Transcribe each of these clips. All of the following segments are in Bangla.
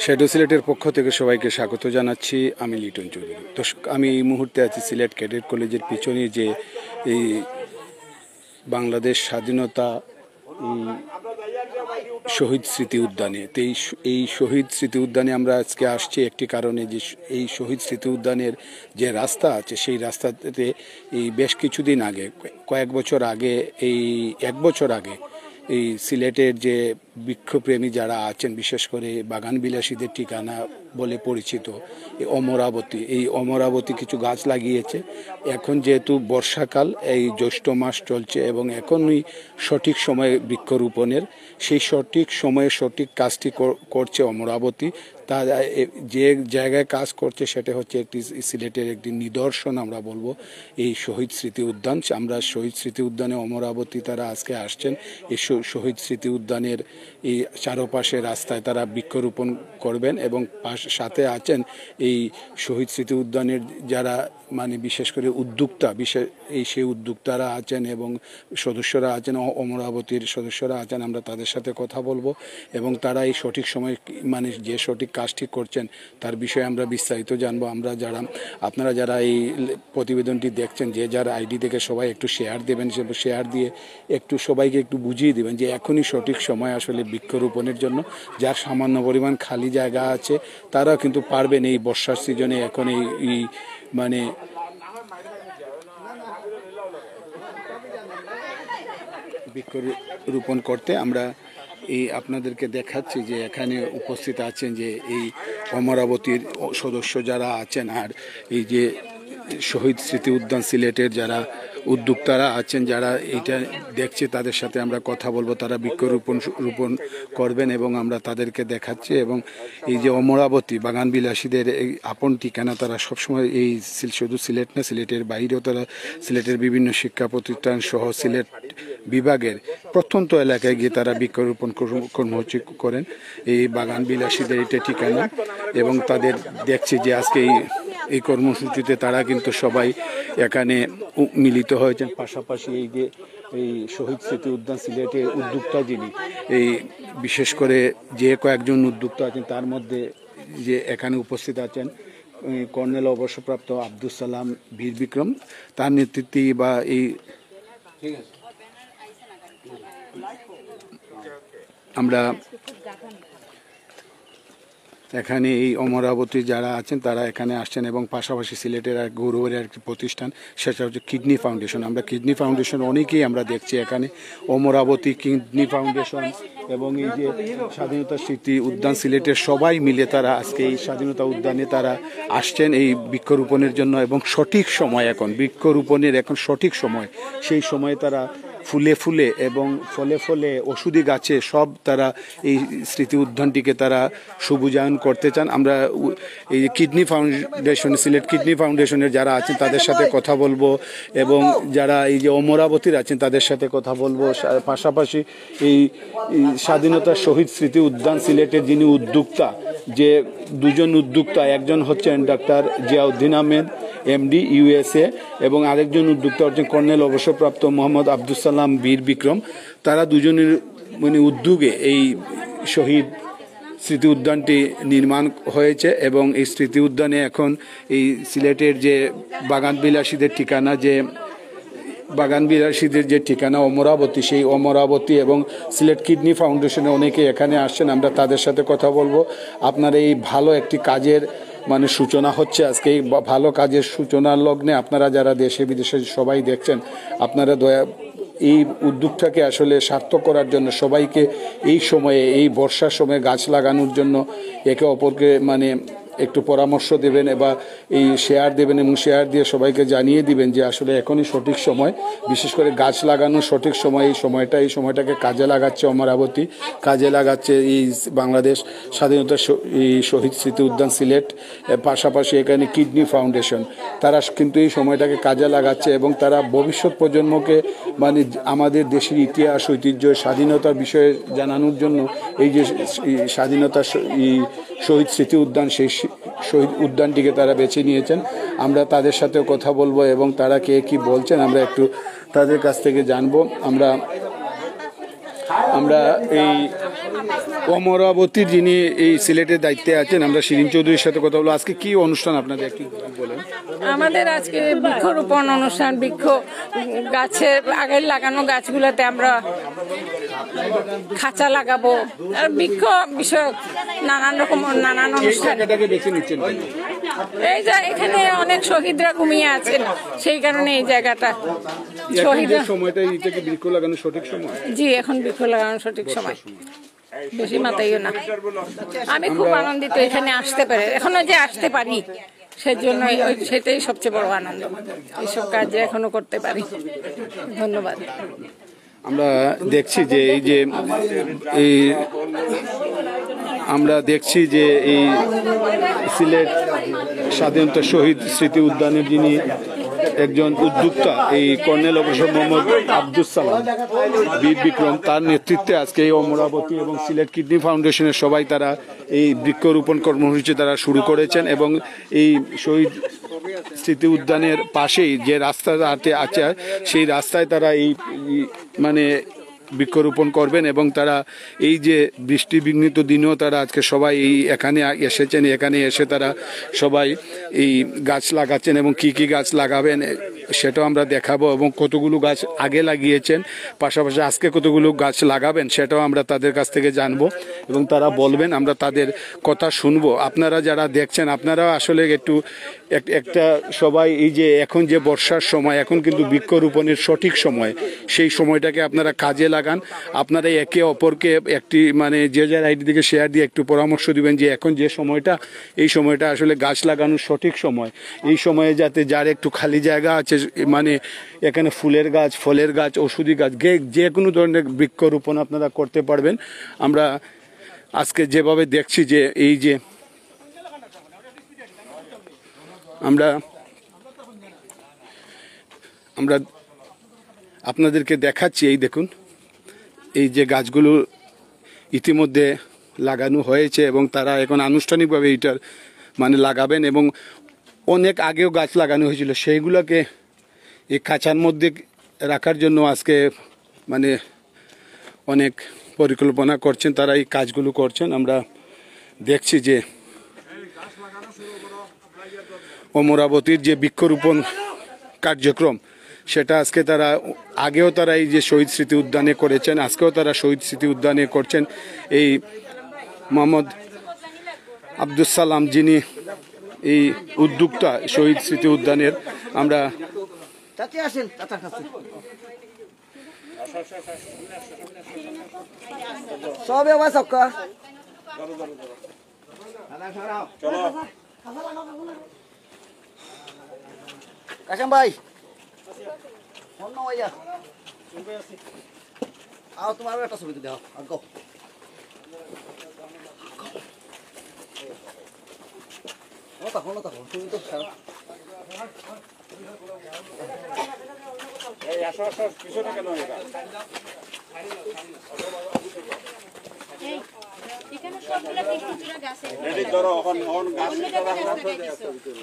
শ্যাডো সিলেটের পক্ষ থেকে সবাইকে স্বাগত জানাচ্ছি। আমি লিটন চৌধুরী। দর্শক, আমি এই মুহূর্তে আছি সিলেট ক্যাডেট কলেজের পিছনে যে এই বাংলাদেশ স্বাধীনতা শহীদ স্মৃতি উদ্যানে। তো এই শহীদ স্মৃতি উদ্যানে আমরা আজকে আসছি একটি কারণে, যে এই শহীদ স্মৃতি উদ্যানের যে রাস্তা আছে সেই রাস্তাতে এই বেশ কিছুদিন আগে, কয়েক বছর আগে, এই এক বছর আগে এই সিলেটের যে বৃক্ষপ্রেমী যারা আছেন, বিশেষ করে বাগান বিলাসীদের ঠিকানা বলে পরিচিত এই অমরাবতী কিছু গাছ লাগিয়েছে। এখন যেহেতু বর্ষাকাল, এই জ্যৈষ্ঠ মাস চলছে এবং এখনই সঠিক সময়ে বৃক্ষরোপণের, সেই সঠিক সময়ে সঠিক কাজটি করছে অমরাবতী। তা যে জায়গায় কাজ করছে সেটা হচ্ছে একটি সিলেটের একটি নিদর্শন আমরা বলবো, এই শহীদ স্মৃতি উদ্যান। আমরা শহীদ স্মৃতি উদ্যানে অমরাবতী তারা আজকে আসছেন। এই শহীদ স্মৃতি উদ্যানের এই চারপাশে রাস্তায় তারা বৃক্ষরোপণ করবেন এবং সাথে আছেন এই শহীদ স্মৃতি উদ্যানের যারা বিশেষ করে উদ্যোক্তা, সেই উদ্যোক্তারা আছেন এবং সদস্যরা আছেন, অমরাবতীর সদস্যরা আছেন। আমরা তাদের সাথে কথা বলবো এবং তারা এই সঠিক সময় যে সঠিক কাজটি করছেন তার বিষয়ে আমরা বিস্তারিত জানবো। আপনারা যারা এই প্রতিবেদনটি দেখছেন, যে যার আইডি থেকে সবাই একটু শেয়ার দেবেন, শেয়ার দিয়ে একটু সবাইকে একটু বুঝিয়ে দেবেন যে এখনই সঠিক সময় আসলে বৃক্ষরোপণের জন্য। যার সামান্য পরিমাণ খালি জায়গা আছে তারা কিন্তু পারবেন এই বর্ষার সিজনে এখন এই বৃক্ষরোপণ করতে। আমরা আপনাদেরকে দেখাচ্ছি যে এখানে উপস্থিত আছেন যে এই অমরাবতীর সদস্য যারা আছেন, আর এই যে শহীদ স্মৃতি উদ্যান সিলেটের যারা উদ্যোক্তারা আছেন, যারা এইটা দেখছে, তাদের সাথে আমরা কথা বলবো। তারা বৃক্ষরোপণ করবেন এবং আমরা তাদেরকে দেখাচ্ছি। এবং এই যে অমরাবতী বাগান বিলাসীদের এই আপন ঠিকানা, তারা সবসময় এই শুধু সিলেট না, সিলেটের বাইরেও তারা সিলেটের বিভিন্ন শিক্ষা প্রতিষ্ঠান সহ সিলেট বিভাগের প্রত্যন্ত এলাকায় গিয়ে তারা বৃক্ষরোপণ কর্মসূচি করেন। এই বাগান বিলাসীদের এটা ঠিকানা এবং তাদের দেখছি যে আজকে এই কর্মসূচিতে তারা কিন্তু সবাই এখানে মিলিত হয়েছেন। পাশাপাশি এই যে এই শহীদ স্মৃতি উদ্যান সিলেটের উদ্যোক্তা যিনি, এই বিশেষ করে যে কয়েকজন উদ্যোক্তা আছেন তার মধ্যে যে এখানে উপস্থিত আছেন কর্নেল অবসরপ্রাপ্ত আব্দুল সালাম বীর বিক্রম, তার নেতৃত্বে বা এই আমরা এখানে এই অমরাবতী যারা আছেন তারা এখানে আসছেন এবং পাশাপাশি সিলেটের এক গৌরবের একটি প্রতিষ্ঠান, সেটা হচ্ছে কিডনি ফাউন্ডেশন। আমরা কিডনি ফাউন্ডেশন অনেকেই আমরা দেখছি এখানে, অমরাবতী কিডনি ফাউন্ডেশন এবং এই যে স্বাধীনতা স্মৃতি উদ্যান সিলেটের সবাই মিলে তারা আজকে এই স্বাধীনতা উদ্যানে তারা আসছেন এই বৃক্ষরোপণের জন্য। এবং সঠিক সময় এখন বৃক্ষরোপণের এখন সঠিক সময়, সেই সময়ে তারা ফুলে ফুলে এবং ফলে ফলে ওষুধি গাছে সব তারা এই স্মৃতি উদ্যানটিকে তারা সবুজায়ন করতে চান। আমরা এই কিডনি ফাউন্ডেশন, সিলেট কিডনি ফাউন্ডেশনের যারা আছেন তাদের সাথে কথা বলবো এবং যারা এই যে অমরাবতীর আছেন তাদের সাথে কথা বলবো। পাশাপাশি এই স্বাধীনতা শহীদ স্মৃতি উদ্যান সিলেটের যিনি উদ্যোক্তা, যে দুজন উদ্যোক্তা, একজন হচ্ছেন doctor Ziauddin Ahmed MD USA এবং আরেকজন উদ্যোক্তা হচ্ছেন কর্নেল অবসরপ্রাপ্ত মোহাম্মদ আব্দুল সালাম বীর বিক্রম। তারা দুজনের উদ্যোগে এই শহীদ স্মৃতি উদ্যানটি নির্মাণ হয়েছে এবং এই স্মৃতি উদ্যানে এখন এই সিলেটের যে বাগান বিলাসীদের ঠিকানা, অমরাবতী, সেই অমরাবতী এবং সিলেট কিডনি ফাউন্ডেশনে অনেকে এখানে আসছেন। আমরা তাদের সাথে কথা বলবো। আপনার এই ভালো একটি কাজের সূচনা হচ্ছে আজকে, এই ভালো কাজের সূচনার লগ্নে আপনারা যারা দেশে বিদেশে সবাই দেখছেন, আপনারা এই উদ্যোগটাকে আসলে সার্থক করার জন্য সবাইকে এই সময়ে, এই বর্ষার সময় গাছ লাগানোর জন্য একে অপরকে একটু পরামর্শ দেবেন বা এই শেয়ার দেবেন এবং শেয়ার দিয়ে সবাইকে জানিয়ে দিবেন যে আসলে এখনই সঠিক সময়, বিশেষ করে গাছ লাগানোর সঠিক সময়। এই সময়টাকে কাজে লাগাচ্ছে অমরাবতী, কাজে লাগাচ্ছে এই বাংলাদেশ স্বাধীনতা শহীদ স্মৃতি উদ্যান সিলেট, পাশাপাশি এখানে কিডনি ফাউন্ডেশন। তারা কিন্তু এই সময়টাকে কাজে লাগাচ্ছে এবং তারা ভবিষ্যৎ প্রজন্মকে আমাদের দেশের ইতিহাস, ঐতিহ্য, স্বাধীনতার বিষয়ে জানানোর জন্য এই যে স্বাধীনতা শহীদ স্মৃতি উদ্যান, সেই শহীদ উদ্যানটিকে তারা বেছে নিয়েছেন। আমরা তাদের সাথে কথা বলবো এবং তারা কে কি বলছেন আমরা একটু তাদের কাছ থেকে জানবো। আমরা আমরা এই অমরাবতীর যিনি এই সিলেটের দায়িত্বে আছেন, আমরা শিরিন চৌধুরীর সাথে কথা বলবো। আজকে কি অনুষ্ঠান আপনাদের একটু বলেন। আমাদের আজকে বৃক্ষরোপণ অনুষ্ঠান। বৃক্ষ গাছের আগে লাগানো গাছগুলোতে আমরা খাঁচা লাগাবো, আর বৃক্ষ বিষয়ক নানান অনুষ্ঠান। এই যে এখানে অনেক শহীদরা ঘুমিয়ে আছেন, সেই কারণে এই জায়গাটা শহীদের সময়টা বৃক্ষ লাগানো সঠিক সময়। জি, এখন বৃক্ষ লাগানো সঠিক সময়, বেশি মাতাইও না। আমি খুব আনন্দিত এখানে আসতে পারে, এখনো যে আসতে পারি সেজন্য সেটাই সবচেয়ে বড় আনন্দ। এইসব কাজ এখনো করতে পারি। ধন্যবাদ। আমরা দেখছি যে আমরা দেখছি যে এই সিলেট স্বাধীনতা শহীদ স্মৃতি উদ্যানের যিনি একজন উদ্যোক্তা, এই কর্নেল অবসর মোহাম্মদ আব্দুস সালাম বীর বিক্রম, তার নেতৃত্বে আজকে এই অমরাবতী এবং সিলেট কিডনি ফাউন্ডেশনের সবাই তারা এই বৃক্ষরোপণ কর্মসূচি তারা শুরু করেছেন। এবং এই শহীদ স্মৃতি উদ্যানের পাশেই যে রাস্তাটা আছে সেই রাস্তায় তারা এই মানে বৃক্ষরোপণ করবেন। এবং তারা এই যে বৃষ্টি বিঘ্নিত দিনেও তারা আজকে সবাই এই এখানে এসেছেন, এখানে এসে তারা সবাই এই গাছ লাগাচ্ছেন এবং কি কি গাছ লাগাবেন সেটাও আমরা দেখাবো, এবং কতগুলো গাছ আগে লাগিয়েছেন, পাশাপাশি আজকে কতগুলো গাছ লাগাবেন সেটাও আমরা তাদের কাছ থেকে জানবো এবং তারা বলবেন, আমরা তাদের কথা শুনবো। আপনারা যারা দেখছেন আপনারা আসলে একটু একটা সবাই এই যে এখন যে বর্ষার সময়, এখন কিন্তু বৃক্ষরোপণের সঠিক সময়, সেই সময়টাকে আপনারা কাজে লাগান। আপনারা একে অপরকে একটি মানে যে যার আইডি থেকে শেয়ার দিয়ে একটু পরামর্শ দিবেন যে এখন যে সময়টা, এই সময়টা আসলে গাছ লাগানোর সঠিক সময়। এই সময়ে যাতে যার একটু খালি জায়গা আছে, মানে এখানে ফুলের গাছ, ফলের গাছ, ওষুধি গাছ, যে কোনো ধরনের বৃক্ষরোপণ আপনারা করতে পারবেন। আমরা আজকে যেভাবে দেখছি যে এই যে আমরা আপনাদেরকে দেখাচ্ছি, এই দেখুন এই যে গাছগুলো ইতিমধ্যে লাগানো হয়েছে এবং তারা এখন আনুষ্ঠানিকভাবে এইটার মানে লাগাবেন। এবং অনেক আগেও গাছ লাগানো হয়েছিল, সেইগুলোকে এই খাঁচার মধ্যে রাখার জন্য আজকে মানে অনেক পরিকল্পনা করছেন, তারা এই কাজগুলো করছেন। আমরা দেখছি যে অমরাবতীর যে বৃক্ষরোপণ কার্যক্রম সেটা আজকে তারা আগেও তারা এই যে শহীদ স্মৃতি উদ্যানে করেছেন, আজকেও তারা শহীদ স্মৃতি উদ্যানে করছেন। এই মোহাম্মদ আব্দুস সালাম যিনি এই উদ্যোক্তা শহীদ স্মৃতি উদ্যানের, আমরা কাশেম ভাই তোমার একটা ছবি দেওয়া তুমি তো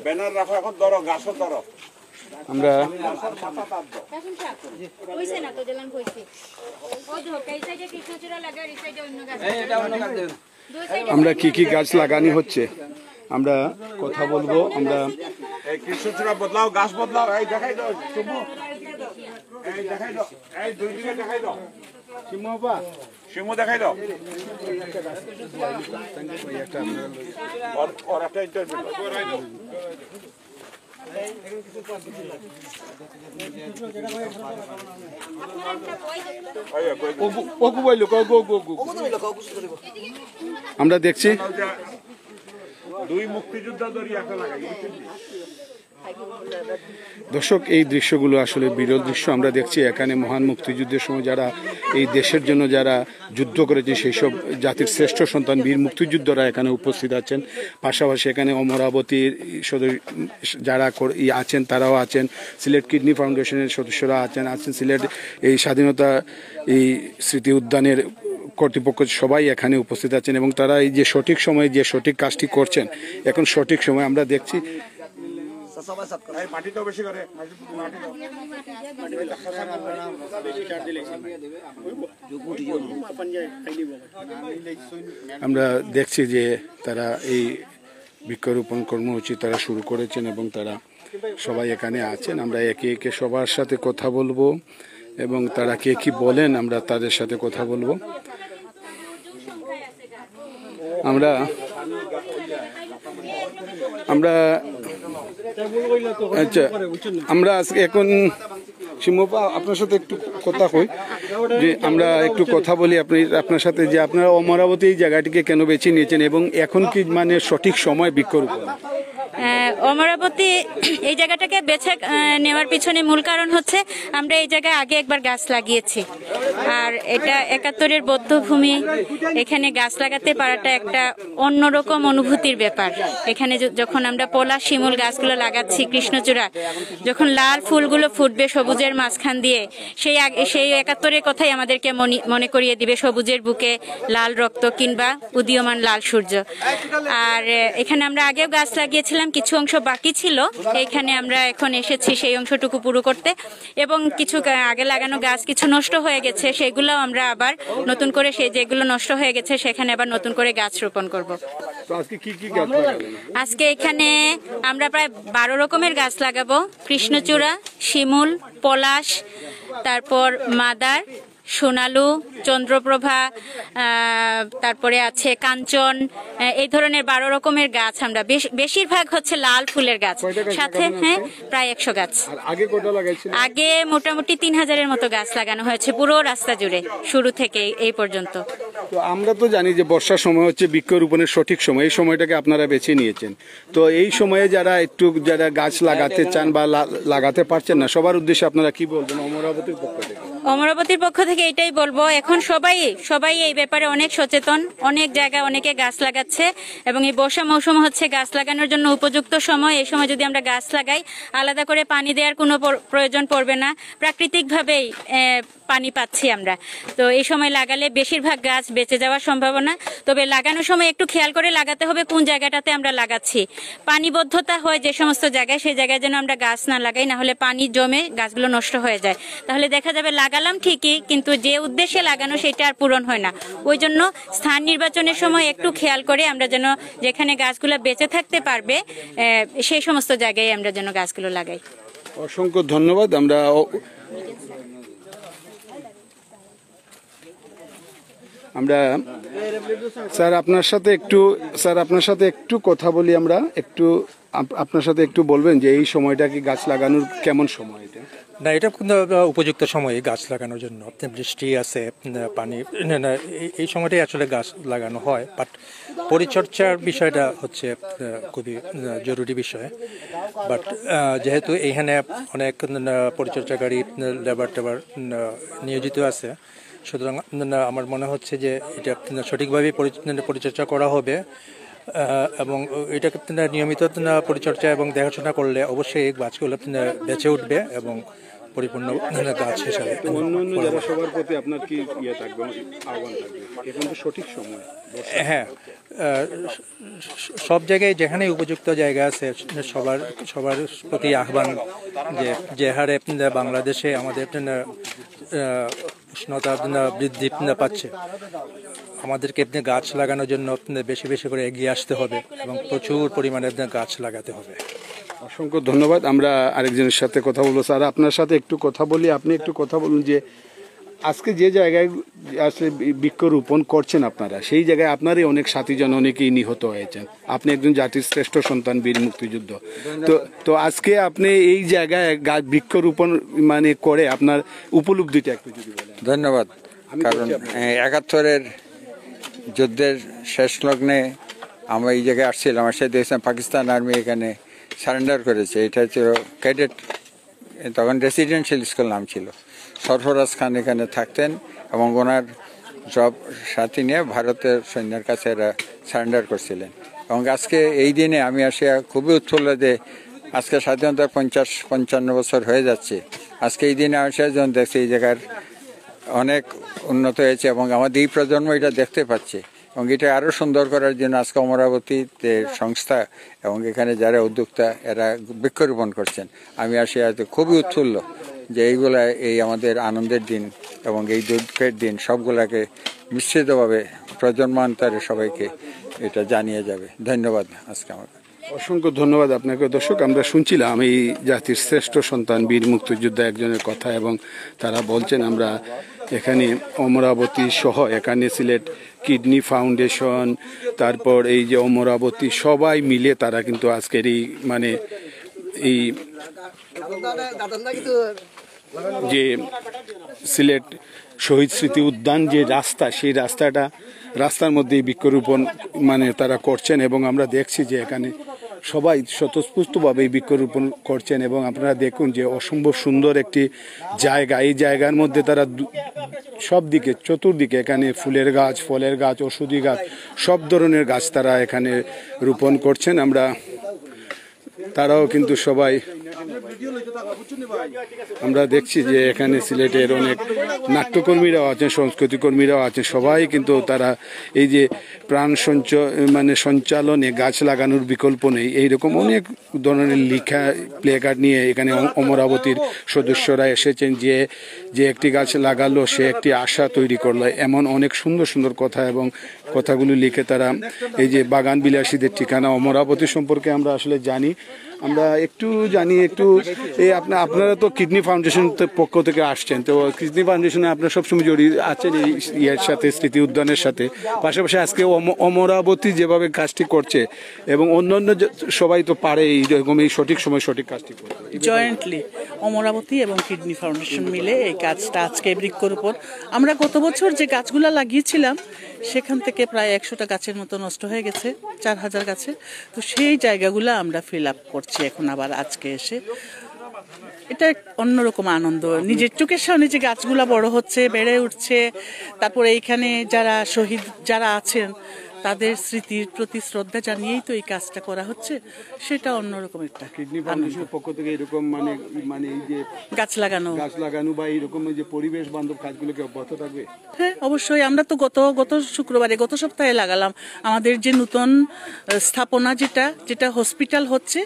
ব্যানার রাখো, এখন ধরো গাছও ধরো। আমরা আমরা কি কি গাছ লাগানি হচ্ছে আমরা কথা বলবো। আমরা এই কৃষ্ণচূড়া বদলাও, গাছ বদলাও। এই দেখাই দাও শিমু, এই দেখাই দাও, এই দুই দিকে দেখাই দাও শিমু দেখাই দাও। ওর একটা ইন্টারভিউ আমরা দেখছি দুই মুক্তিযোদ্ধা ধরি একটা লাগাই। দর্শক, এই দৃশ্যগুলো আসলে বিরল দৃশ্য আমরা দেখছি। এখানে মহান মুক্তিযুদ্ধের সময় যারা এই দেশের জন্য যারা যুদ্ধ করেছে সেই সব জাতির শ্রেষ্ঠ সন্তান বীর মুক্তিযোদ্ধারা এখানে উপস্থিত আছেন। পাশাপাশি এখানে অমরাবতীর যারা আছেন তারাও আছেন, সিলেট কিডনি ফাউন্ডেশনের সদস্যরা আছেন, সিলেট এই স্বাধীনতা এই স্মৃতি উদ্যানের কর্তৃপক্ষ সবাই এখানে উপস্থিত আছেন এবং তারা এই যে সঠিক সময়ে যে সঠিক কাজটি করছেন, এখন সঠিক সময় আমরা দেখছি আচ্ছা সবাই সাত করো। এই মাটি দাও বেশি করে, মাটি দাও। আমরা দেখছি যে তারা এই বৃক্ষরোপণ কর্মসূচি তারা শুরু করেছেন এবং তারা সবাই এখানে আছেন। আমরা একে একে সবার সাথে কথা বলবো এবং তারা কে কি বলেন আমরা তাদের সাথে কথা বলবো। আমরা আচ্ছা আমরা আজকে এখন শিমুপা আপনার সাথে একটু কথা কই যে আমরা একটু কথা বলি আপনার সাথে যে আপনারা অমরাবতী এই জায়গাটিকে কেন বেছে নিয়েছেন এবং এখন কি মানে সঠিক সময় বৃক্ষরোপণ? অমরাবতী এই জায়গাটাকে বেছে নেওয়ার পিছনে মূল কারণ হচ্ছে আমরা এই জায়গায় আগে একবার গাছ লাগিয়েছি, আর এটা ৭১-এর বৌদ্ধভূমি। এখানে গাছ লাগাতে পারাটা একটা অন্যরকম অনুভূতির ব্যাপার। এখানে যখন আমরা পলাশ শিমুল গাছগুলো লাগাচ্ছি, কৃষ্ণচূড়া, যখন লাল ফুলগুলো ফুটবে সবুজের মাঝখান দিয়ে, সেই ৭১-এর কথাই আমাদেরকে মনে করিয়ে দিবে সবুজের বুকে লাল রক্ত কিংবা উদীয়মান লাল সূর্য। আর এখানে আমরা আগেও গাছ লাগিয়েছিলাম, কিছু অংশ বাকি ছিল, এইখানে আমরা এখন এসেছি সেই অংশটুকু পুরো করতে। এবং কিছু আগে লাগানো গাছ কিছু নষ্ট হয়ে গেছে, সেগুলো আমরা আবার নতুন করে যেগুলো নষ্ট হয়ে গেছে সেখানে আবার নতুন করে গাছ রোপণ করব। আজকে এখানে আমরা প্রায় ১২ রকমের গাছ লাগাবো। কৃষ্ণচূড়া, শিমুল, পলাশ, তারপর মাদার, সোনালু, চন্দ্রপ্রভা, তারপরে আছে কাঞ্চন, এই ধরনের ১২ রকমের গাছ। আমরা বেশিরভাগ হচ্ছে লাল ফুলের গাছ, সাথে প্রায় ১০০ গাছ। আগে মোটামুটি ৩,০০০-এর মতো গাছ লাগানো হয়েছে পুরো রাস্তা জুড়ে, শুরু থেকে এই পর্যন্ত। তো আমরা তো জানি যে বর্ষার সময় হচ্ছে বৃক্ষরোপণের সঠিক সময়, এই সময়টাকে আপনারা বেছে নিয়েছেন। তো এই সময়ে যারা গাছ লাগাতে চান বা লাগাতে পারছেন না, সবার উদ্দেশ্যে আপনারা কি বলবেন অমরাবতীর পক্ষ থেকে? অমরাবতীর পক্ষ থেকে এটাই বলবো, এখন সবাই এই ব্যাপারে অনেক সচেতন, অনেক জায়গায় অনেকে গাছ লাগাচ্ছে এবং এই বর্ষা মৌসুম হচ্ছে গাছ লাগানোর জন্য উপযুক্ত সময়। এই সময় যদি আমরা গাছ লাগাই, আলাদা করে পানি দেওয়ার কোনো প্রয়োজন পড়বে না, প্রাকৃতিকভাবেই পানি পাচ্ছি আমরা। তো এই সময় লাগালে বেশিরভাগ গাছ বেঁচে যাওয়ার সম্ভাবনা। তবে লাগানোর সময় একটু খেয়াল করে লাগাতে হবে কোন জায়গাটাতে আমরা লাগাচ্ছি। পানিবদ্ধতা হয় যে সমস্ত জায়গায়, সেই জায়গায় যেন আমরা গাছ না লাগাই, না হলে পানি জমে গাছগুলো নষ্ট হয়ে যায়। তাহলে দেখা যাবে লাগালাম ঠিকই, কিন্তু যে উদ্দেশ্যে লাগানো সেটা আর পূরণ হয় না। ওই জন্য স্থান নির্বাচনের সময় একটু খেয়াল করে আমরা যেন যেখানে গাছগুলো বেঁচে থাকতে পারবে সেই সমস্ত জায়গায় আমরা যেন গাছগুলো লাগাই। অসংখ্য ধন্যবাদ। আমরা স্যার আপনার সাথে একটু কথা বলি। আমরা আপনার সাথে একটু বলবেন যে এই সময়টা কি গাছ লাগানোর কেমন সময়? না, এটা কিন্তু উপযুক্ত সময় গাছ লাগানোর জন্য। বৃষ্টি আছে, পানি, এই সময়টাই আসলে গাছ লাগানো হয়। বাট পরিচর্যার বিষয়টা হচ্ছে খুবই জরুরি বিষয়। বাট যেহেতু এইখানে অনেক পরিচর্যাকারী লেবার টেবার নিয়োজিত আছে, সুতরাং আমার মনে হচ্ছে যে এটা সঠিকভাবে পরিচর্যা করা হবে এবং এটাকে নিয়মিত পরিচর্যা এবং দেখাশোনা করলে অবশ্যই এই গাছগুলো বেঁচে উঠবে এবং পরিপূর্ণ গাছ হিসাবে। সবার প্রতি আপনার কি আহ্বান থাকবে এখন তো সঠিক সময়? হ্যাঁ, সব জায়গায় যেখানে উপযুক্ত জায়গা আছে সবার প্রতি আহ্বান যে হারে বাংলাদেশে আমাদের উষ্ণতা বৃদ্ধি পাচ্ছে, আমাদেরকে গাছ লাগানোর জন্য বেশি বেশি করে এগিয়ে আসতে হবে এবং প্রচুর পরিমাণে গাছ লাগাতে হবে। অসংখ্য ধন্যবাদ। আমরা আরেকজনের সাথে কথা বলবো। স্যার আপনার সাথে একটু কথা বলি। আপনি একটু কথা বলুন যে আজকে যে জায়গায় আসলে বৃক্ষরোপণ করছেন আপনারা, সেই জায়গায় আপনারই অনেক সাথীজন অনেকেই নিহত হয়েছেন। আপনি একজন জাতির শ্রেষ্ঠ সন্তান, বীর মুক্তিযুদ্ধ। তো আজকে আপনি এই জায়গায় বৃক্ষরোপণ করে আপনার উপলব্ধিটা একটু যদি বলেন। ধন্যবাদ। কারণ ৭১-এর যুদ্ধের শেষ লগ্নে আমরা এই জায়গায় আসছিলাম, আমার সাথে দেখছিলাম পাকিস্তান আর্মি এখানে সারেন্ডার করেছে। এটা ছিল ক্যাডেট, তখন রেসিডেন্সিয়াল স্কুল নাম ছিল। সরফরাজ খান এখানে থাকতেন এবং ওনার সব সাথী নিয়ে ভারতের সৈন্যের কাছে এরা সারেন্ডার করছিলেন। এবং আজকে এই দিনে আমি আসিয়া খুবই উৎফুল্ল যে আজকে স্বাধীনতার ৫৫ বছর হয়ে যাচ্ছে। আজকে এই দিনে আসিয়া যখন দেখছি এই জায়গার অনেক উন্নত হয়েছে এবং আমাদের এই প্রজন্ম এটা দেখতে পাচ্ছে এবং এটা আরও সুন্দর করার জন্য আজকে অমরাবতীতে সংস্থা এবং এখানে যারা উদ্যোক্তা এরা বৃক্ষরোপণ করছেন। আমি আসি আজকে খুবই উৎফুল্ল যে এইগুলা এই আমাদের আনন্দের দিন এবং এই দুঃখের দিন সবগুলাকে মিশ্রিতভাবে প্রজন্মান্তরে সবাইকে এটা জানিয়ে যাবে। ধন্যবাদ আজকে আমাকে। অসংখ্য ধন্যবাদ আপনাকে। দর্শক, আমরা শুনছিলাম এই জাতির শ্রেষ্ঠ সন্তান বীর মুক্তিযোদ্ধা একজনের কথা, এবং তারা বলছেন আমরা এখানে অমরাবতী সহ এখানে সিলেট কিডনি ফাউন্ডেশন, তারপর এই যে অমরাবতী সবাই মিলে তারা কিন্তু আজকের এই মানে এই যে সিলেট শহীদ স্মৃতি উদ্যান যে রাস্তা, সেই রাস্তার মধ্যে বৃক্ষরোপণ মানে তারা করছেন, এবং আমরা দেখছি যে এখানে সবাই স্বতঃস্ফূর্তভাবে বৃক্ষরোপণ করছেন। এবং আপনারা দেখুন যে অসম্ভব সুন্দর একটি জায়গা, এই জায়গার মধ্যে তারা সব দিকে চতুর্দিকে এখানে ফুলের গাছ, ফলের গাছ, ঔষধি গাছ, সব ধরনের গাছ তারা এখানে রোপণ করছেন। তারাও কিন্তু সবাই আমরা দেখছি যে এখানে সিলেটের অনেক নাট্যকর্মীরাও আছেন, সংস্কৃতি কর্মীরাও আছেন, সবাই কিন্তু তারা এই যে প্রাণ সঞ্চালনে গাছ লাগানোর বিকল্প নেই, এইরকম অনেক ধরনের লেখা প্লেকার্ড নিয়ে এখানে অমরাবতীর সদস্যরা এসেছেন। যে একটি গাছ লাগালো সে একটি আশা তৈরি করলো, এমন অনেক সুন্দর সুন্দর কথা এবং কথাগুলি লিখে তারা এই যে বাগান বিলাসীদের ঠিকানা অমরাবতী সম্পর্কে আমরা আসলে জানি। আমরা একটু এই আপনারা তো কিডনি ফাউন্ডেশন পক্ষ থেকে আসছেন, তো কিডনি ফাউন্ডেশনে আপনারা সবসময় জড়িয়ে আছেন এই ইয়ের সাথে, স্মৃতি উদ্যানের সাথে। পাশাপাশি আজকে অমরাবতী যেভাবে কাজটি করছে এবং অন্যান্য সবাই তো পারে এইরকম এই সঠিক সময় সঠিক কাজটি করতে, জয়েন্টলি অমরাবতী এবং কিডনি ফাউন্ডেশন মিলে এই কাজটা আজকে বৃক্ষরোপণ। আমরা গত বছর যে গাছগুলো লাগিয়েছিলাম সেখান থেকে প্রায় 100টা গাছের মতো নষ্ট হয়ে গেছে, 4000 গাছে। তো সেই জায়গাগুলো আমরা ফিল আপ করছি এখন আবার আজকে এসে। এটা অন্যরকম আনন্দ, নিজের চোখের সামনে যে গাছগুলা বড় হচ্ছে, বেড়ে উঠছে, তারপরে এইখানে যারা শহীদ যারা আছেন তাদের স্মৃতির প্রতি শ্রদ্ধা জানিয়েই তো এই কাজটা করা হচ্ছে, সেটা অন্যরকম একটা কিডনি ফাউন্ডেশনের পক্ষ থেকে এরকম মানে এই যে গাছ লাগানো বা এরকম যে পরিবেশ বান্ধব কাজগুলোকে অব্যাহত থাকবে। হ্যাঁ, অবশ্যই। আমরা তো গত শুক্রবারে গত সপ্তাহে লাগালাম আমাদের যে নতুন স্থাপনা যেটা হসপিটাল হচ্ছে,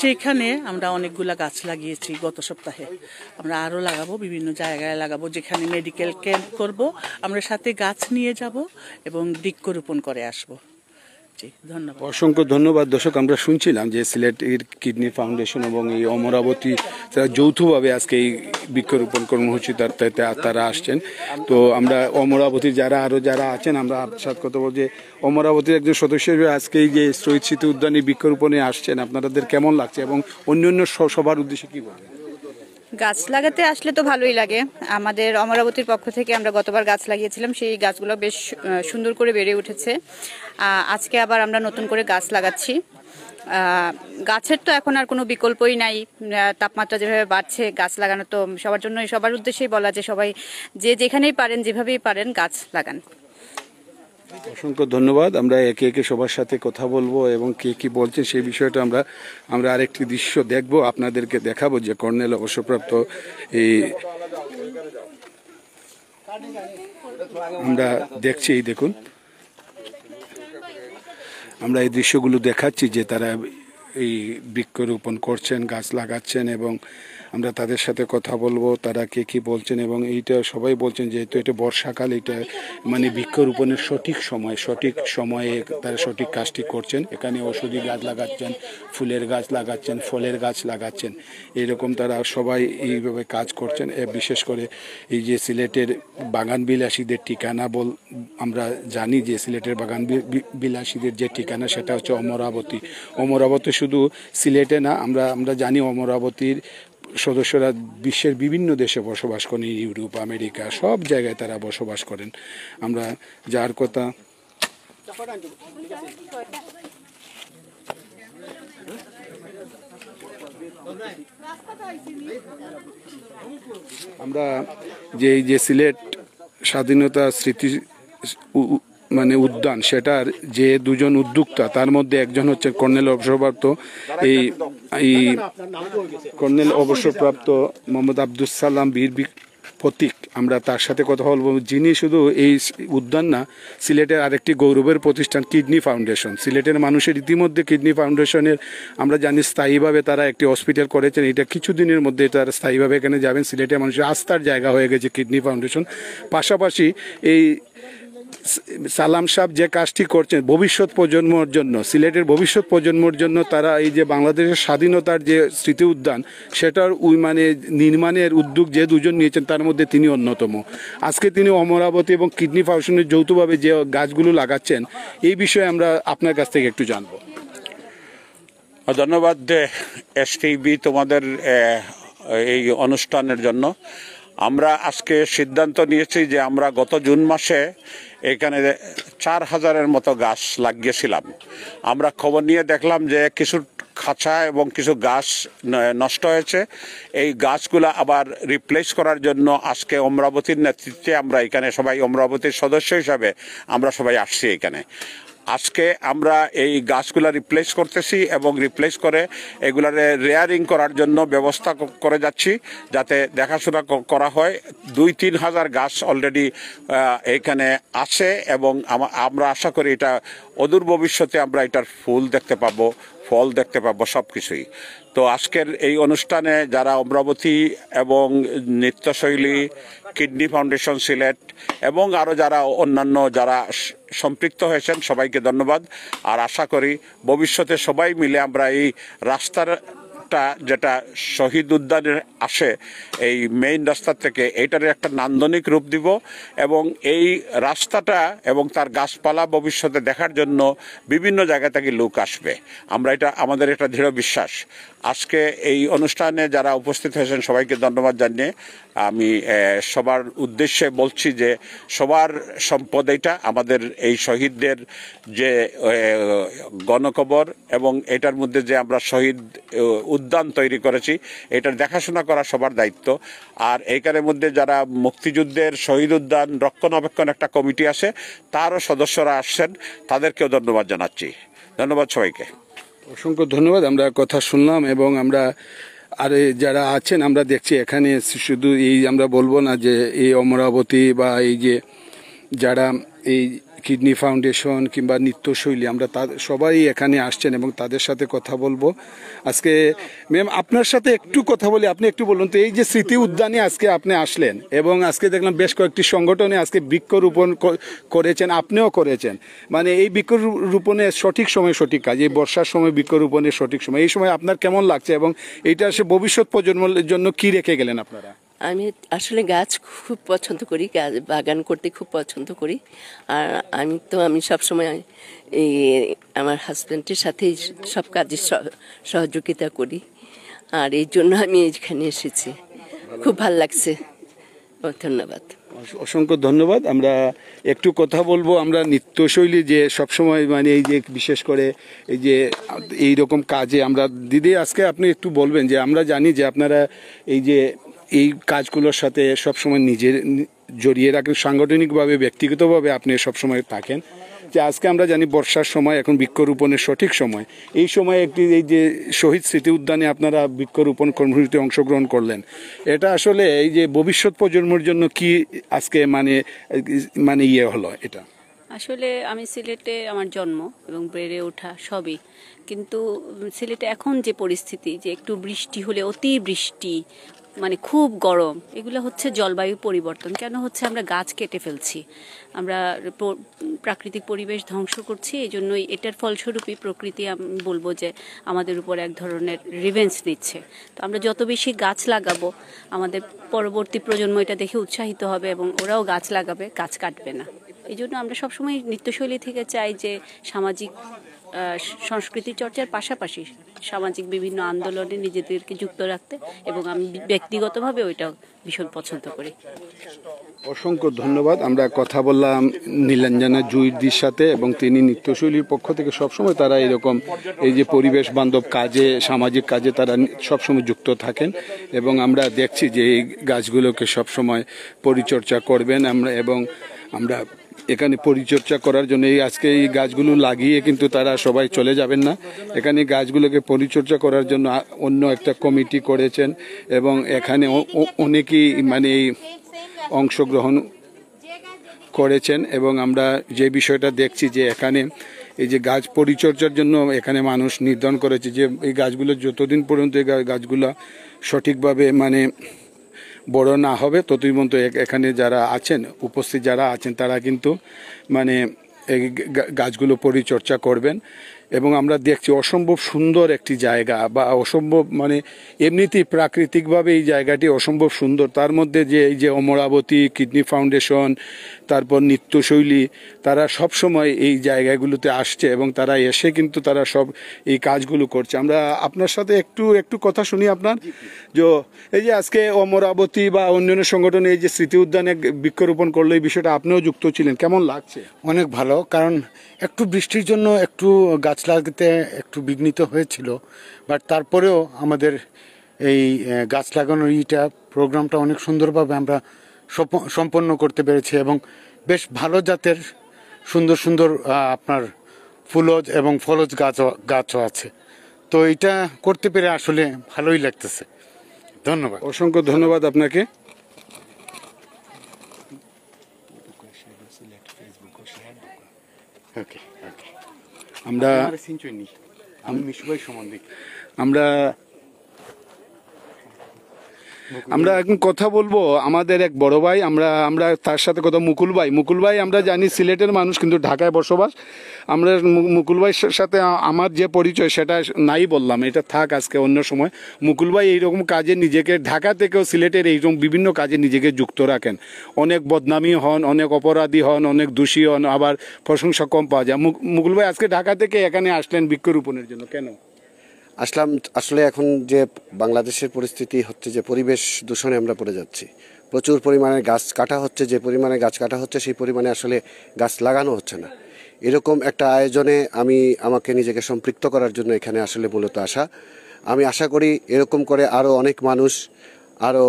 সেইখানে আমরা অনেকগুলা গাছ লাগিয়েছি গত সপ্তাহে। আমরা আরো লাগাবো, বিভিন্ন জায়গায় লাগাবো, যেখানে মেডিকেল ক্যাম্প করব, আমরা সাথে গাছ নিয়ে যাব এবং বৃক্ষরোপণ করে আসবো। ধন্যবাদ, অসংখ্য ধন্যবাদ। দর্শক, আমরা শুনছিলাম যে সিলেটের কিডনি ফাউন্ডেশন এবং এই অমরাবতী তারা যৌথভাবে আজকে এই বৃক্ষরোপণ কর্মসূচি তারা আসছেন। তো আমরা অমরাবতীর যারা আছেন, আমরা আপনার সাথে কথা বলছি, অমরাবতীর একজন সদস্য হিসেবে আজকে এই যে শহীদ স্মৃতি উদ্যানে বৃক্ষরোপণে আসছেন, আপনাদের কেমন লাগছে এবং অন্যান্য সবার উদ্দেশ্যে কি বলবেন? গাছ লাগাতে আসলে তো ভালোই লাগে। আমাদের অমরাবতীর পক্ষ থেকে আমরা গতবার গাছ লাগিয়েছিলাম, সেই গাছগুলো বেশ সুন্দর করে বেড়ে উঠেছে। আজকে আবার আমরা নতুন করে গাছ লাগাচ্ছি। গাছের তো এখন আর কোনো বিকল্পই নাই, তাপমাত্রা যেভাবে বাড়ছে, গাছ লাগানো তো সবার জন্য, সবার উদ্দেশ্যেই বলা যে সবাই যেখানেই পারেন, যেভাবেই পারেন গাছ লাগান। অসংখ্য ধন্যবাদ। আমরা একে একে সবার সাথে কথা বলবো এবং কে কি বলছেন সেই বিষয়টা আমরা আরেকটি দৃশ্য দেখবো, আপনাদেরকে দেখাবো যে কর্নেল অবসরপ্রাপ্ত এই আমরা দেখছি, এই দেখুন আমরা এই দৃশ্যগুলো দেখাচ্ছি যে তারা এই বৃক্ষরোপণ করছেন, গাছ লাগাচ্ছেন, এবং আমরা তাদের সাথে কথা বলবো তারা কে কি বলছেন। এবং এইটা সবাই বলছেন যেহেতু এটা বর্ষাকাল, এটা মানে বৃক্ষরোপণের সঠিক সময়ে তারা সঠিক কাজটি করছেন। এখানে ঔষধি গাছ লাগাচ্ছেন, ফুলের গাছ লাগাচ্ছেন, ফলের গাছ লাগাচ্ছেন, এইরকম তারা সবাই এইভাবে কাজ করছেন। বিশেষ করে এই যে সিলেটের বাগান বিলাসীদের ঠিকানা আমরা জানি যে সিলেটের বাগান বিলাসীদের যে ঠিকানা সেটা হচ্ছে অমরাবতী শুধু সিলেটে না, আমরা জানি অমরাবতীর সদস্যরা বিশ্বের বিভিন্ন দেশে বসবাস করেন, ইউরোপ, আমেরিকা, সব জায়গায় তারা বসবাস করেন। আমরা যার কথা আমরা যে সিলেট স্বাধীনতা স্মৃতি মানে উদ্যান, সেটার যে দুজন উদ্যোক্তা তার মধ্যে একজন হচ্ছে কর্নেল অবসরপ্রাপ্ত এই কর্নেল অবসরপ্রাপ্ত মোহাম্মদ আব্দুস সালাম বীর প্রতীক, আমরা তার সাথে কথা বলবো, যিনি শুধু এই উদ্যান না, সিলেটের আরেকটি গৌরবের প্রতিষ্ঠান কিডনি ফাউন্ডেশন। সিলেটের মানুষের ইতিমধ্যে কিডনি ফাউন্ডেশনের আমরা জানি স্থায়ীভাবে তারা একটি হসপিটাল করেছেন, এটা কিছুদিনের মধ্যে তারা স্থায়ীভাবে এখানে যাবেন। সিলেটের মানুষের আস্থার জায়গা হয়ে গেছে কিডনি ফাউন্ডেশন। পাশাপাশি এই সালাম সাহেব যে কাজটি করছেন ভবিষ্যৎ প্রজন্মের জন্য, সিলেটের ভবিষ্যৎ প্রজন্মের জন্য, তারা এই যে বাংলাদেশের স্বাধীনতার যে স্মৃতি উদ্যান সেটার নির্মাণের উদ্যোগ যে দুজন নিয়েছেন তার মধ্যে তিনি অন্যতম। আজকে তিনি অমরাবতী এবং কিডনি ফাউন্ডেশনের যৌথভাবে যে গাছগুলো লাগাচ্ছেন এই বিষয়ে আমরা আপনার কাছ থেকে একটু জানবো। ধন্যবাদ এসটিভি তোমাদের এই অনুষ্ঠানের জন্য। আমরা আজকে সিদ্ধান্ত নিয়েছি যে আমরা গত জুন মাসে এখানে 4000-এর মতো গাছ লাগিয়েছিলাম। আমরা খবর নিয়ে দেখলাম যে কিছু খাঁচা এবং কিছু গাছ নষ্ট হয়েছে। এই গাছগুলো আবার রিপ্লেস করার জন্য আজকে অমরাবতীর নেতৃত্বে আমরা এখানে সবাই অমরাবতীর সদস্য হিসাবে আমরা সবাই আসছি এখানে। আজকে আমরা এই গাছগুলা রিপ্লেস করতেছি এবং রিপ্লেস করে এগুলারে রেয়ারিং করার জন্য ব্যবস্থা করে যাচ্ছি, যাতে দেখাশোনা করা হয়। 2-3 হাজার গাছ অলরেডি এখানে আছে এবং আমরা আশা করি এটা অদূর ভবিষ্যতে আমরা এটার ফুল দেখতে পাবো, ফল দেখতে পাবো, সব কিছুই। তো আজকের এই অনুষ্ঠানে যারা অমরাবতী এবং নৃত্যশৈলী, কিডনি ফাউন্ডেশন সিলেট এবং আরও যারা অন্যান্য যারা সম্পৃক্ত হয়েছেন সবাইকে ধন্যবাদ। আর আশা করি ভবিষ্যতে সবাই মিলে আমরা এই রাস্তাটা যেটা শহীদ উদ্যানের আসে এই মেইন রাস্তা থেকে, এইটার একটা নান্দনিক রূপ দিব এবং এই রাস্তাটা এবং তার গাছপালা ভবিষ্যতে দেখার জন্য বিভিন্ন জায়গা থেকে লোক আসবে। আমরা এটা আমাদের একটা দৃঢ় বিশ্বাস। আজকে এই অনুষ্ঠানে যারা উপস্থিত হয়েছেন সবাইকে ধন্যবাদ জানিয়ে আমি সবার উদ্দেশ্যে বলছি যে সবার সম্পদ এটা, আমাদের এই শহীদদের যে গণকবর এবং এটার মধ্যে যে আমরা শহীদ উদ্যান তৈরি করেছি এটার দেখাশোনা করা সবার দায়িত্ব। আর এইখানের মধ্যে যারা মুক্তিযুদ্ধের শহীদ উদ্যান রক্ষণাবেক্ষণ একটা কমিটি আছে তারও সদস্যরা আসছেন, তাদেরকেও ধন্যবাদ জানাচ্ছি। ধন্যবাদ সবাইকে, অসংখ্য ধন্যবাদ। আমরা কথা শুনলাম এবং আমরা আর যারা আছেন আমরা দেখছি এখানে শুধু এই আমরা বলবো না যে এই অমরাবতী বা এই যে যারা এই কিডনি ফাউন্ডেশন কিংবা নৃত্যশৈলী, আমরা সবাই এখানে আসছেন এবং তাদের সাথে কথা বলবো আজকে। ম্যাম আপনার সাথে একটু কথা বলি, আপনি একটু বলুন তো এই যে স্মৃতি উদ্যানে আজকে আপনি আসলেন এবং আজকে দেখলাম বেশ কয়েকটি সংগঠনে আজকে বৃক্ষরোপণ করেছেন, আপনিও করেছেন, মানে এই বৃক্ষরোপণের সঠিক সময় সঠিক কাজ, এই বর্ষার সময় বৃক্ষরোপণের সঠিক সময়, এই সময় আপনার কেমন লাগছে এবং এইটা সে ভবিষ্যৎ প্রজন্মের জন্য কি রেখে গেলেন আপনারা? আমি আসলে গাছ খুব পছন্দ করি, গাছ বাগান করতে খুব পছন্দ করি। আর আমি সবসময় এই আমার হাজব্যান্ডের সাথেই সব কাজে সহযোগিতা করি, আর এই জন্য আমি এখানে এসেছি। খুব ভালো লাগছে, ধন্যবাদ। অসংখ্য ধন্যবাদ। আমরা একটু কথা বলবো, আমরা নৃত্যশৈলী যে সবসময় মানে এই যে বিশেষ করে এই যে এইরকম কাজে আমরা দিদি আজকে আপনি একটু বলবেন যে আমরা জানি যে আপনারা এই যে এই কাজগুলোর সাথে সবসময় নিজের জড়িয়ে রাখেন, সাংগঠনিকভাবে ব্যক্তিগতভাবে আপনি সবসময় থাকেন, যে আজকে আমরা জানি বর্ষার সময় এখন বৃক্ষরোপণের সঠিক সময়, এই সময় একটি এই যে শহীদ স্মৃতি উদ্যানে আপনারা বৃক্ষরোপণ কর্মসূচিতে অংশগ্রহণ করলেন, এটা আসলে এই যে ভবিষ্যৎ প্রজন্মের জন্য কি আজকে মানে ইয়ে হলো এটা? আসলে আমি সিলেটে আমার জন্ম এবং বেড়ে ওঠা সবই, কিন্তু সিলেটে এখন যে পরিস্থিতি যে একটু বৃষ্টি হলে অতি বৃষ্টি, মানে খুব গরম, এগুলো হচ্ছে জলবায়ু পরিবর্তন। কেন হচ্ছে? আমরা গাছ কেটে ফেলছি, আমরা প্রাকৃতিক পরিবেশ ধ্বংস করছি। এই জন্যই এটার ফলস্বরূপই প্রকৃতি আমি বলবো যে আমাদের উপর এক ধরনের রিভেঞ্জ নিচ্ছে। তো আমরা যত বেশি গাছ লাগাবো আমাদের পরবর্তী প্রজন্ম এটা দেখে উৎসাহিত হবে এবং ওরাও গাছ লাগাবে, গাছ কাটবে না। এই জন্য আমরা সবসময় নৃত্যশৈলী থেকে চাই যে সামাজিক সংস্কৃতি চর্চার পাশাপাশি সামাজিক বিভিন্ন আন্দোলনে নিজেদেরকে যুক্ত রাখতে, এবং আমি ব্যক্তিগতভাবে ওইটা ভীষণ পছন্দ করি। অসংখ্য ধন্যবাদ। আমরা কথা বললাম নীলাঞ্জনা জুইদির সাথে এবং তিনি নৃত্যশৈলীর পক্ষ থেকে সবসময় তারা এরকম এই যে পরিবেশ বান্ধব কাজে, সামাজিক কাজে তারা সবসময় যুক্ত থাকেন এবং আমরা দেখছি যে এই গাছগুলোকে সবসময় পরিচর্যা করবেন আমরা এখানে পরিচর্যা করার জন্য আজকে এই গাছগুলো লাগিয়ে কিন্তু তারা সবাই চলে যাবেন না, এখানে গাছগুলোকে পরিচর্যা করার জন্য অন্য একটা কমিটি করেছেন এবং এখানে অনেকেই মানে অংশগ্রহণ করেছেন এবং আমরা যে বিষয়টা দেখছি যে এখানে এই যে গাছ পরিচর্যার জন্য এখানে মানুষ নির্ধারণ করেছে যে এই গাছগুলো যতদিন পর্যন্ত এই গাছগুলো সঠিকভাবে মানে বড় না হবে ততদিন পর্যন্ত এখানে যারা আছেন উপস্থিত যারা আছেন তারা কিন্তু মানে এই গাছগুলো পরিচর্যা করবেন এবং আমরা দেখছি অসম্ভব সুন্দর একটি জায়গা বা অসম্ভব মানে এমনিতেই প্রাকৃতিকভাবে এই জায়গাটি অসম্ভব সুন্দর তার মধ্যে যে এই যে অমরাবতী কিডনি ফাউন্ডেশন তারপর নৃত্যশৈলী তারা সব সময় এই জায়গাগুলোতে আসছে এবং তারা এসে কিন্তু তারা সব এই কাজগুলো করছে আমরা আপনার সাথে একটু কথা শুনি আপনার যে এই যে আজকে অমরাবতী বা অন্যান্য সংগঠনে এই যে স্মৃতি উদ্যানে বৃক্ষরোপণ করলো এই বিষয়টা আপনিও যুক্ত ছিলেন কেমন লাগছে? অনেক ভালো, কারণ একটু বৃষ্টির জন্য একটু গাছ লাগাতে একটু বিঘ্নিত হয়েছিল, বাট তারপরেও আমাদের এই গাছ লাগানোর প্রোগ্রামটা অনেক সুন্দরভাবে আমরা সম্পন্ন করতে পেরেছি এবং বেশ ভালো জাতের সুন্দর সুন্দর আপনার ফুলজ এবং ফলজ গাছও আছে। তো এটা করতে পেরে আসলে ভালোই লাগতেছে। ধন্যবাদ, অসংখ্য ধন্যবাদ আপনাকে। আমরা এখন কথা বলবো আমাদের এক বড় ভাই, আমরা তার সাথে কথা মুকুল ভাই আমরা জানি সিলেটের মানুষ কিন্তু ঢাকায় বসবাস। আমরা মুকুল ভাইয়ের সাথে আমার যে পরিচয় সেটা নাই বললাম, এটা থাক আজকে অন্য সময়। মুকুল ভাই এইরকম কাজে নিজেকে ঢাকা থেকেও সিলেটের এইরকম বিভিন্ন কাজে নিজেকে যুক্ত রাখেন। অনেক বদনামি হন, অনেক অপরাধী হন, অনেক দোষী হন, আবার প্রশংসা কম পাওয়া যায়। মুকুল ভাই আজকে ঢাকা থেকে এখানে আসলেন বৃক্ষরোপণের জন্য, কেন আসলাম? আসলে এখন যে বাংলাদেশের পরিস্থিতি হচ্ছে যে পরিবেশ দূষণে আমরা পড়ে যাচ্ছি, প্রচুর পরিমাণে গাছ কাটা হচ্ছে, যে পরিমাণে গাছ কাটা হচ্ছে সেই পরিমাণে আসলে গাছ লাগানো হচ্ছে না। এরকম একটা আয়োজনে আমাকে নিজেকে সম্পৃক্ত করার জন্য এখানে আসলে মূলত আসা। আমি আশা করি এরকম করে আরও অনেক মানুষ, আরও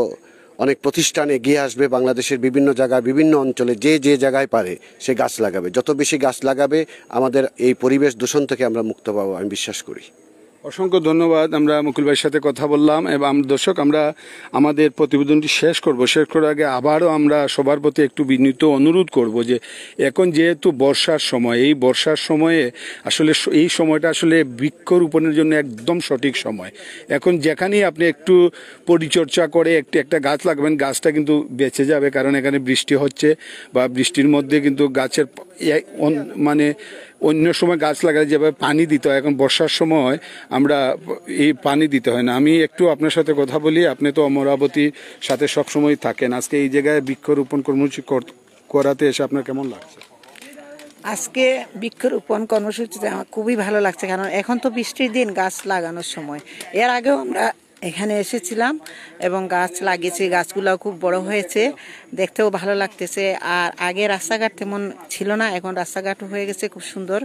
অনেক প্রতিষ্ঠান এগিয়ে আসবে বাংলাদেশের বিভিন্ন জায়গায়, বিভিন্ন অঞ্চলে যে জায়গায় পারে সে গাছ লাগাবে। যত বেশি গাছ লাগাবে আমাদের এই পরিবেশ দূষণ থেকে আমরা মুক্ত পাবো, আমি বিশ্বাস করি। অসংখ্য ধন্যবাদ। আমরা মুকুল ভাইয়ের সাথে কথা বললাম এবং দর্শক আমরা আমাদের প্রতিবেদনটি শেষ করার আগে আবারও আমরা সবার প্রতি একটু বিনীত অনুরোধ করব যে এখন যেহেতু বর্ষার সময়, এই বর্ষার সময়ে আসলে এই সময়টা আসলে বৃক্ষরোপণের জন্য একদম সঠিক সময়। এখন যেখানেই আপনি একটু পরিচর্যা করে একটা গাছ লাগাবেন, গাছটা কিন্তু বেঁচে যাবে, কারণ এখানে বৃষ্টি হচ্ছে বা বৃষ্টির মধ্যে কিন্তু গাছের মানে অন্য সময় গাছ লাগালে যেভাবে পানি দিতে হয়, এখন বর্ষার সময় আমরা এই পানি দিতে হয় না। আমি একটু আপনার সাথে কথা বলি, আপনি তো অমরাবতীর সাথে সবসময় থাকেন, আজকে এই জায়গায় বৃক্ষরোপণ কর্মসূচি করাতে এসে আপনার কেমন লাগছে? আজকে বৃক্ষরোপণ কর্মসূচিতে আমার খুবই ভালো লাগছে, কারণ এখন তো বৃষ্টির দিন, গাছ লাগানোর সময়। এর আগেও আমরা এখানে এসেছিলাম এবং গাছ লাগিয়েছি, গাছগুলোও খুব বড় হয়েছে, দেখতেও ভালো লাগতেছে। আর আগে রাস্তাঘাট তেমন ছিল না, এখন রাস্তাঘাটও হয়ে গেছে খুব সুন্দর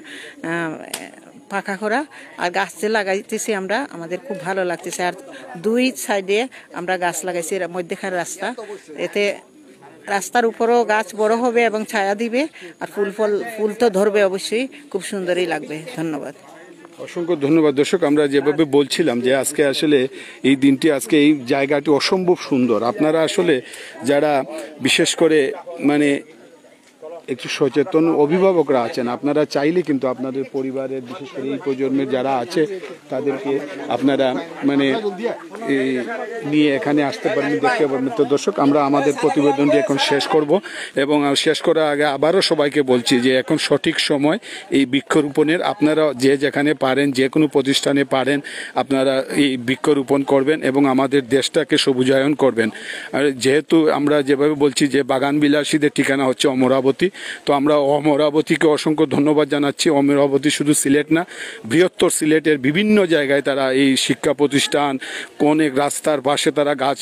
পাকা করা। আর গাছ যে লাগাইতেছি আমরা, আমাদের খুব ভালো লাগতেছে। আর দুই সাইডে আমরা গাছ লাগাইছি, মধ্যেখানে রাস্তা, এতে রাস্তার উপরও গাছ বড় হবে এবং ছায়া দিবে, আর ফুল তো ধরবে অবশ্যই, খুব সুন্দরই লাগবে। ধন্যবাদ, অসংখ্য ধন্যবাদ। দর্শক আমরা যেভাবে বলছিলাম যে আজকে আসলে এই দিনটি, আজকে এই জায়গাটি অসম্ভব সুন্দর। আপনারা আসলে যারা বিশেষ করে মানে একটু সচেতন অভিভাবকরা আছেন, আপনারা চাইলে কিন্তু আপনাদের পরিবারের বিশেষ করে এই প্রজন্মের যারা আছে তাদেরকে আপনারা মানে নিয়ে এখানে আসতে পারেন, দেখতে পারবেন। তো দর্শক আমরা আমাদের প্রতিবেদনটি এখন শেষ করব এবং শেষ করার আগে আবারও সবাইকে বলছি যে এখন সঠিক সময় এই বৃক্ষরোপণের। আপনারা যেখানে পারেন, যে কোনো প্রতিষ্ঠানে পারেন, আপনারা এই বৃক্ষরোপণ করবেন এবং আমাদের দেশটাকে সবুজায়ন করবেন। আর যেহেতু আমরা যেভাবে বলছি যে বাগান বিলাসীদের ঠিকানা হচ্ছে অমরাবতী, তো আমরা অমরাবতীকে অসংখ্য ধন্যবাদ জানাচ্ছি। অমরাবতী শুধু সিলেট না, বৃহত্তর সিলেটের বিভিন্ন জায়গায় তারা এই শিক্ষা প্রতিষ্ঠান, অনেক রাস্তার পাশে তারা গাছ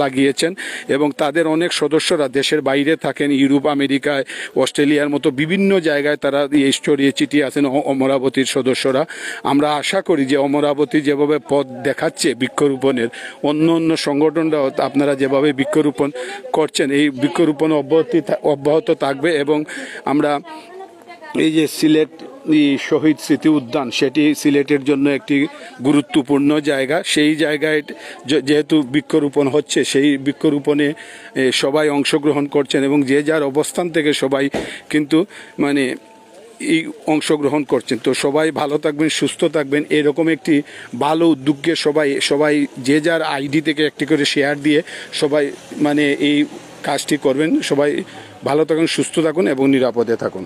লাগিয়েছেন এবং তাদের অনেক সদস্যরা দেশের বাইরে থাকেন, ইউরোপ, আমেরিকায়, অস্ট্রেলিয়ার মতো বিভিন্ন জায়গায় তারা ছড়িয়ে ছিটিয়ে আছেন অমরাবতীর সদস্যরা। আমরা আশা করি যে অমরাবতী যেভাবে পথ দেখাচ্ছে বৃক্ষরোপণের, অন্য সংগঠনরাও আপনারা যেভাবে বৃক্ষরোপণ করছেন, এই বৃক্ষরোপণ অব্যাহত থাকবে এবং আমরা এই যে সিলেট শহীদ স্মৃতি উদ্যান, সেটি সিলেটের জন্য একটি গুরুত্বপূর্ণ জায়গা। সেই জায়গায় যেহেতু বৃক্ষরোপণ হচ্ছে, সেই বৃক্ষরোপণে সবাই অংশগ্রহণ করছেন এবং যে যার অবস্থান থেকে সবাই কিন্তু মানে এই অংশগ্রহণ করছেন। তো সবাই ভালো থাকবেন, সুস্থ থাকবেন। এরকম একটি ভালো উদ্যোগে সবাই যে যার আইডি থেকে একটি করে শেয়ার দিয়ে সবাই মানে এই কাজটি করবেন। সবাই ভালো থাকুন, সুস্থ থাকুন এবং নিরাপদে থাকুন।